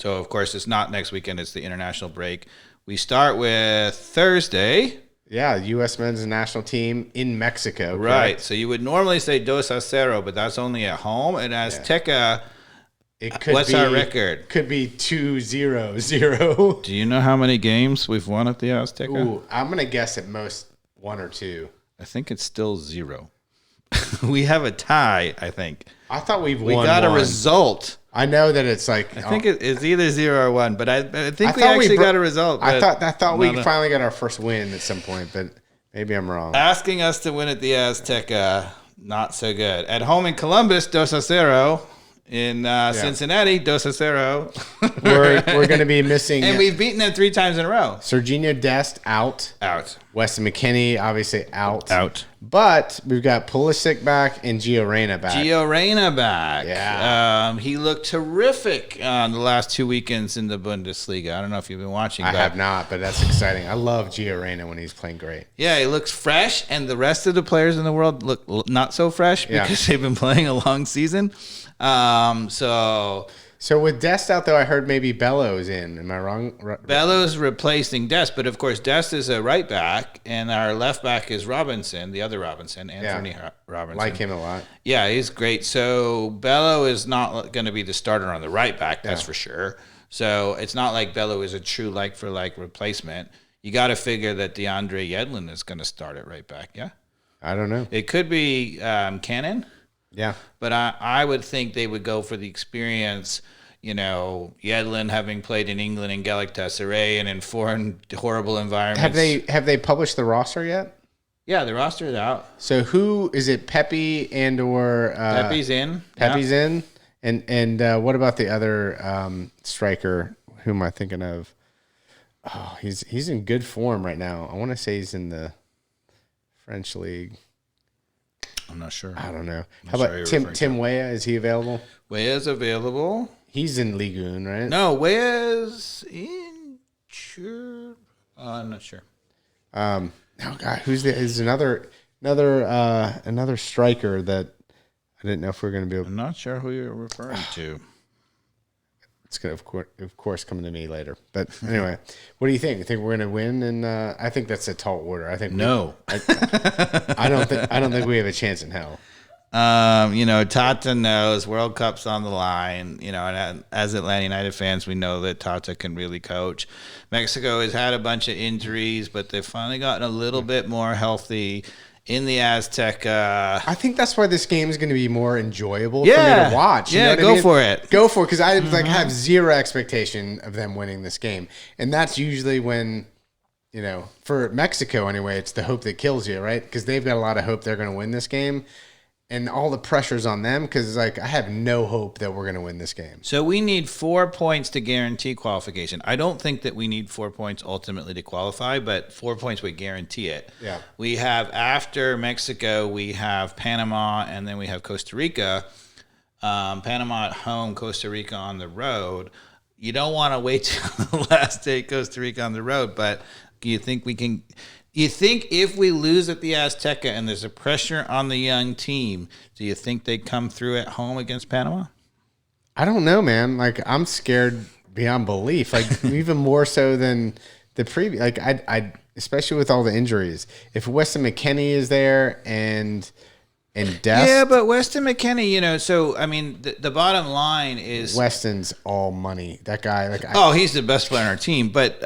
So, of course, it's not next weekend. It's the international break. We start with Thursday. Yeah, U.S. men's national team in Mexico. Right. Correct? So you would normally say 2-0, but that's only at home. And Azteca, what's our record? Could be 2-0-0. Do you know how many games we've won at the Azteca? Ooh, I'm going to guess at most 1 or 2. I think it's still 0. We have a tie, I think. I thought we got a result. I know that it's like... I think it's either 0 or 1, but I think we actually got a result. I thought we finally got our first win at some point, but maybe I'm wrong. Asking us to win at the Azteca, not so good. At home in Columbus, 2-0. In Cincinnati, 2-0. We're going to be missing... And we've beaten them 3 times in a row. Serginho Dest out. Dest and McKenney obviously out. But we've got Pulisic back and Geo back. Yeah. He looked terrific the last 2 weekends in the Bundesliga. I don't know if you've been watching. I have not, but that's exciting. I love Geo when he's playing great. Yeah, he looks fresh, and the rest of the players in the world look not so fresh because they've been playing a long season. So with Dest out, though, I heard maybe Bello's in. Am I wrong? Bello's replacing Dest, but of course Dest is a right back, and our left back is Robinson, the other Robinson, Anthony Robinson. Like him a lot. Yeah, he's great. So Bello is not going to be the starter on the right back, that's for sure. So it's not like Bello is a true like-for-like replacement. You got to figure that DeAndre Yedlin is going to start at right back, yeah? I don't know. It could be Cannon. Yeah. But I would think they would go for the experience, Yedlin having played in England and Galatasaray and in foreign horrible environments. Have they published the roster yet? Yeah, the roster is out. So who is it? Pepe and or Pepe's in. Pepe's in. And what about the other striker? Who am I thinking of? Oh, he's in good form right now. I want to say he's in the French league. I'm not sure. I don't know. How about Tim Weah? Is he available? Weah's available. He's in Ligue 1, right? No, Weah's in. I'm not sure. Oh God, who's another striker that I didn't know if we were going to be able. I'm not sure who you're referring to. It's going to, of course, come to me later. But anyway, what do you think? You think we're going to win? And I think that's a tall order. I think no. I don't think we have a chance in hell. Tata knows World Cup's on the line. And as Atlanta United fans, we know that Tata can really coach. Mexico has had a bunch of injuries, but they've finally gotten a little bit more healthy in the Azteca. I think that's why this game is going to be more enjoyable for me to watch. You know what I mean? For it. Go for it, because I have zero expectation of them winning this game. And that's usually when, for Mexico anyway, it's the hope that kills you, right? Because they've got a lot of hope they're going to win this game. And all the pressure's on them because, I have no hope that we're going to win this game. So we need 4 points to guarantee qualification. I don't think that we need 4 points ultimately to qualify, but 4 points would guarantee it. Yeah. We have, after Mexico, we have Panama, and then we have Costa Rica. Panama at home, Costa Rica on the road. You don't want to wait till the last day, Costa Rica on the road, but do you think we can... You think if we lose at the Azteca and there's a pressure on the young team, do you think they come through at home against Panama? I don't know, man. I'm scared beyond belief. Even more so than the previous. I especially with all the injuries. If Dest and McKenney is there and Dest. Yeah, but Dest and McKenney, so I mean, the bottom line is Weston's all money. That guy, he's the best player on our team, but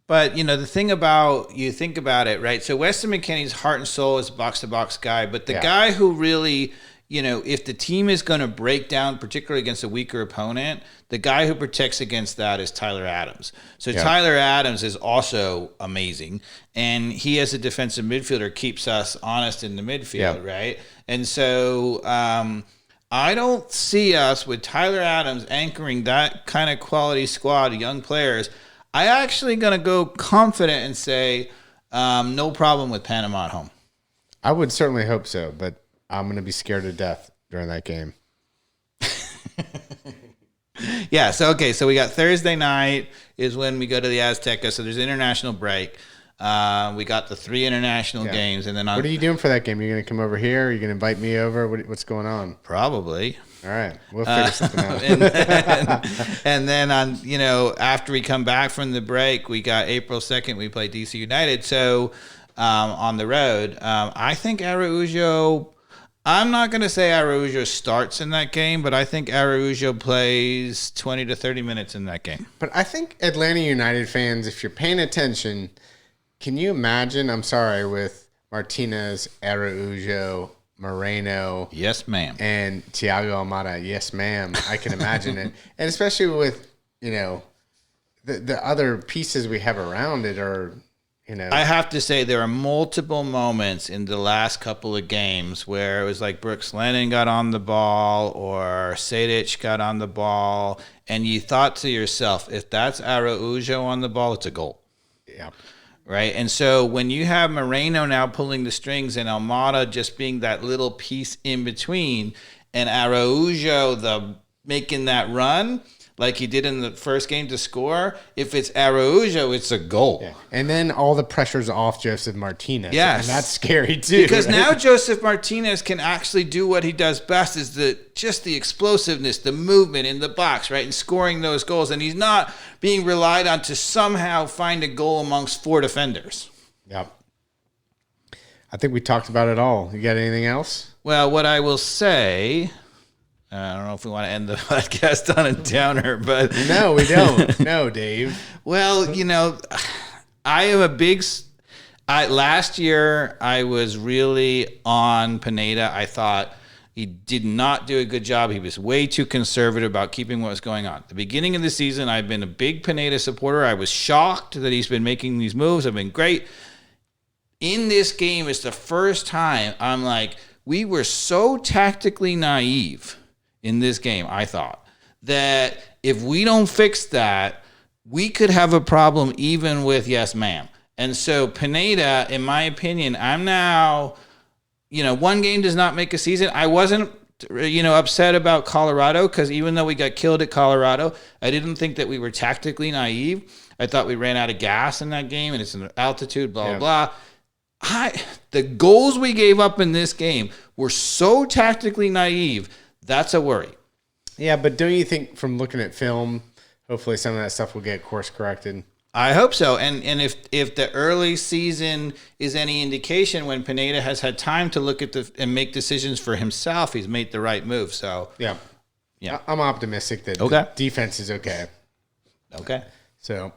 the thing about, you think about it, right? So Dest and McKenney's heart and soul is a box-to-box guy, but the guy who really, if the team is going to break down, particularly against a weaker opponent, the guy who protects against that is Tyler Adams. So Tyler Adams is also amazing, and he as a defensive midfielder keeps us honest in the midfield, right? And so I don't see us with Tyler Adams anchoring that kind of quality squad of young players. I actually going to go confident and say no problem with Panama at home. I would certainly hope so, but I'm going to be scared to death during that game. Yeah, so we got Thursday night is when we go to the Azteca, so there's international break. We got the 3 international games, and then what are you doing for that game? Are you going to come over here? Are you going to invite me over? What's going on? Probably. All right, we'll figure something out. and then on, you know, after we come back from the break, we got April 2nd. We play DC United. So on the road, I think Araujo. I'm not going to say Araujo starts in that game, but I think Araujo plays 20 to 30 minutes in that game. But I think Atlanta United fans, if you're paying attention, can you imagine? I'm sorry, with Martinez, Araujo, Moreno, yes, ma'am, and Thiago Almada, yes, ma'am. I can imagine it, and especially with, you know, the other pieces we have around it are, you know. I have to say there are multiple moments in the last couple of games where it was like Brooks Lennon got on the ball or Sejdic got on the ball, and you thought to yourself, if that's Araujo on the ball, it's a goal. Yeah. Right. And so when you have Moreno now pulling the strings and Almada just being that little piece in between, and Araujo making that run like he did in the first game to score, if it's Araujo, it's a goal. Yeah. And then all the pressure's off Joseph Martinez. Yes. And that's scary too. Because now Joseph Martinez can actually do what he does best, is just the explosiveness, the movement in the box, right? And scoring those goals. And he's not being relied on to somehow find a goal amongst 4 defenders. Yep. I think we talked about it all. You got anything else? Well, what I will say, I don't know if we want to end the podcast on a downer, but no, we don't. No, Dave. Well, you know, I am a big. Last year, I was really on Pineda. I thought he did not do a good job. He was way too conservative about keeping what was going on. At the beginning of the season, I've been a big Pineda supporter. I was shocked that he's been making these moves. Have been great. In this game, it's the first time I'm like, we were so tactically naive in this game, I thought, that if we don't fix that, we could have a problem even with yes, ma'am. And so Pineda, in my opinion, I'm now, you know, one game does not make a season. I wasn't, you know, upset about Colorado, because even though we got killed at Colorado, I didn't think that we were tactically naive. I thought we ran out of gas in that game, and it's an altitude, blah, blah. The goals we gave up in this game were so tactically naive. That's a worry. Yeah, but don't you think, from looking at film, hopefully some of that stuff will get course corrected? I hope so. And if the early season is any indication, when Pineda has had time to look at and make decisions for himself, he's made the right move. So yeah, yeah, I'm optimistic that the defense is okay. Okay. So.